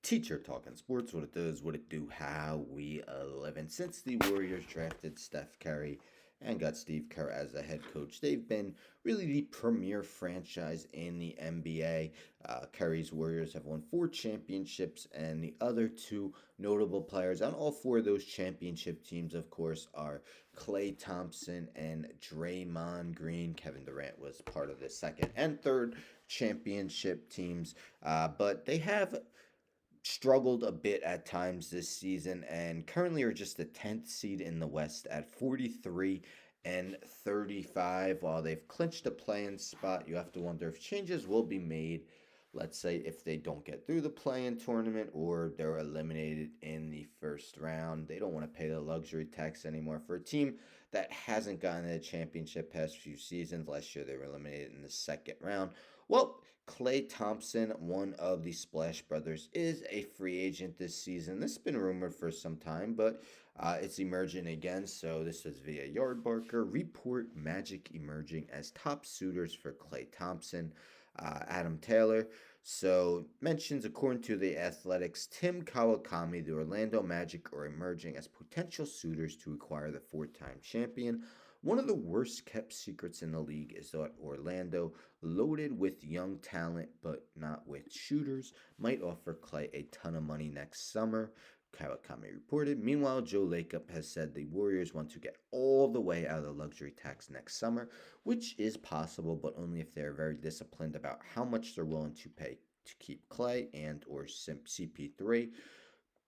Teacher talking sports, what it does, what it do, how we live. And since the Warriors drafted Steph Curry and got Steve Kerr as the head coach, they've been really the premier franchise in the NBA. Curry's Warriors have won 4 championships, and the other two notable players on all four of those championship teams, of course, are Klay Thompson and Draymond Green. Kevin Durant was part of the second and third championship teams, but they have struggled a bit at times this season and currently are just the 10th seed in the West at 43 and 35. While they've clinched a play-in spot, you have to wonder if changes will be made. Let's say if they don't get through the play-in tournament or they're eliminated in the first round. They don't want to pay the luxury tax anymore for a team that hasn't gotten a championship past few seasons. Last year they were eliminated in the second round. Well, Klay Thompson, one of the Splash Brothers, is a free agent this season. This has been rumored for some time, but it's emerging again. So this is via Yardbarker. Report Magic emerging as top suitors for Klay Thompson. Adam Taylor. So mentions according to the Athletics, Tim Kawakami, the Orlando Magic, are emerging as potential suitors to acquire the four-time champion. One of the worst kept secrets in the league is that Orlando, loaded with young talent but not with shooters, might offer Clay a ton of money next summer. Kawakami reported. Meanwhile, Joe Lacob has said the Warriors want to get all the way out of the luxury tax next summer, which is possible, but only if they're very disciplined about how much they're willing to pay to keep Clay and or CP3.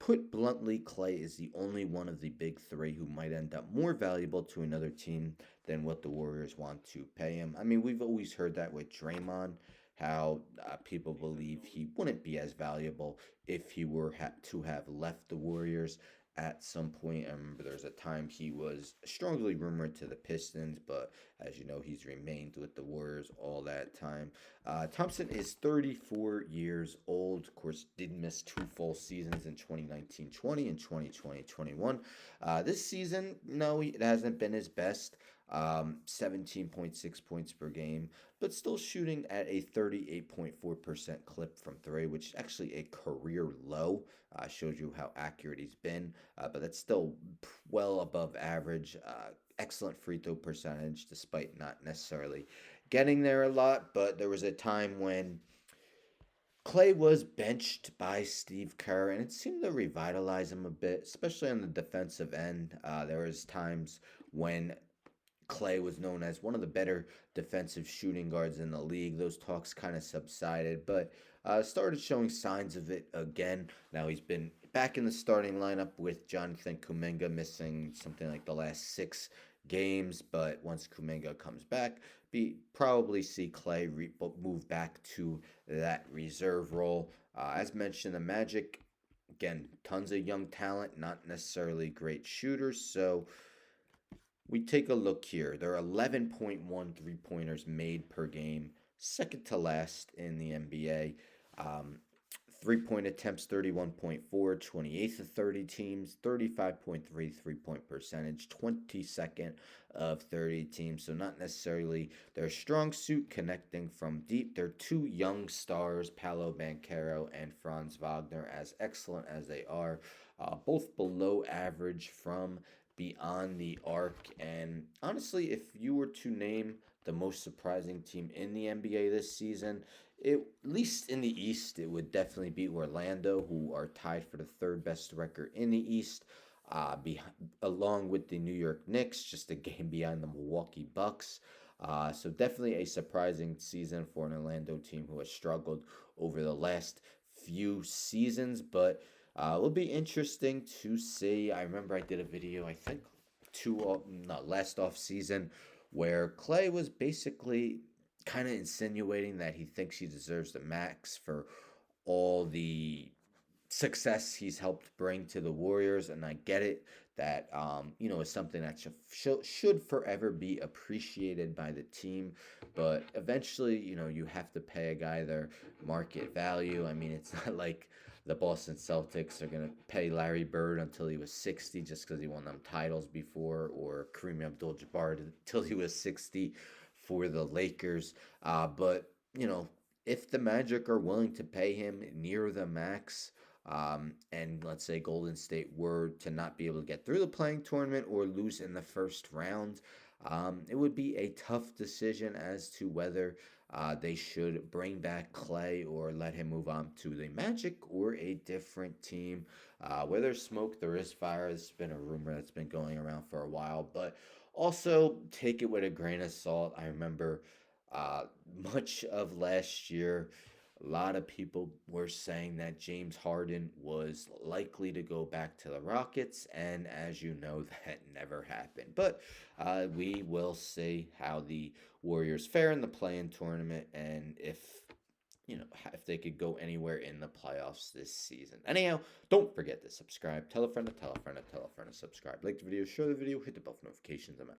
Put bluntly, Clay is the only one of the big three who might end up more valuable to another team than what the Warriors want to pay him. I mean, we've always heard that with Draymond, how people believe he wouldn't be as valuable if he were to have left the Warriors at some point. I remember there was a time he was strongly rumored to the Pistons, but as you know, he's remained with the Warriors all that time. Thompson is 34 years old. Of course, did miss 2 full seasons in 2019-20 and 2020-21. This season, no, it hasn't been his best. 17.6 points per game, but still shooting at a 38.4% clip from three, which is actually a career low. Shows you how accurate he's been, but that's still well above average. Excellent free throw percentage, despite not necessarily getting there a lot. But there was a time when Clay was benched by Steve Kerr, and it seemed to revitalize him a bit, especially on the defensive end. There was times when Clay was known as one of the better defensive shooting guards in the league. Those talks kind of subsided, but started showing signs of it again. Now he's been back in the starting lineup with Jonathan Kuminga missing something like the last 6 games. But once Kuminga comes back, probably see Clay move back to that reserve role. As mentioned, the Magic, again, tons of young talent, not necessarily great shooters. So we take a look here. There are 11.1 3-pointers made per game, second to last in the NBA. 3-point attempts 31.4, 28th of 30 teams, 35.3 3-point percentage, 22nd of 30 teams. So not necessarily their strong suit connecting from deep. They're two young stars, Paolo Banchero and Franz Wagner, as excellent as they are, both below average from beyond the arc. And honestly, if you were to name the most surprising team in the NBA this season, at least in the East, it would definitely be Orlando, who are tied for the third best record in the East, along with the New York Knicks, just a game behind the Milwaukee Bucks. So definitely a surprising season for an Orlando team who has struggled over the last few seasons, but it'll be interesting to see. I remember I did a video, I think, last off season, where Clay was basically kind of insinuating that he thinks he deserves the max for all the success he's helped bring to the Warriors, and I get it that is something that should forever be appreciated by the team, but eventually you have to pay a guy their market value. I mean, it's not like the Boston Celtics are gonna pay Larry Bird until he was 60 just because he won them titles before, or Kareem Abdul-Jabbar until he was 60 for the Lakers. But if the Magic are willing to pay him near the max, and let's say Golden State were to not be able to get through the playing tournament or lose in the first round, it would be a tough decision as to whether they should bring back Klay or let him move on to the Magic or a different team. Where there's smoke, there is fire. It's been a rumor that's been going around for a while, but also take it with a grain of salt. I remember uh, much of last year, a lot of people were saying that James Harden was likely to go back to the Rockets, and as you know, that never happened. But we will see how the Warriors fare in the play-in tournament, and if they could go anywhere in the playoffs this season. Anyhow, don't forget to subscribe. Tell a friend to tell a friend to tell a friend to subscribe. Like the video, share the video, hit the bell for notifications. I'm out.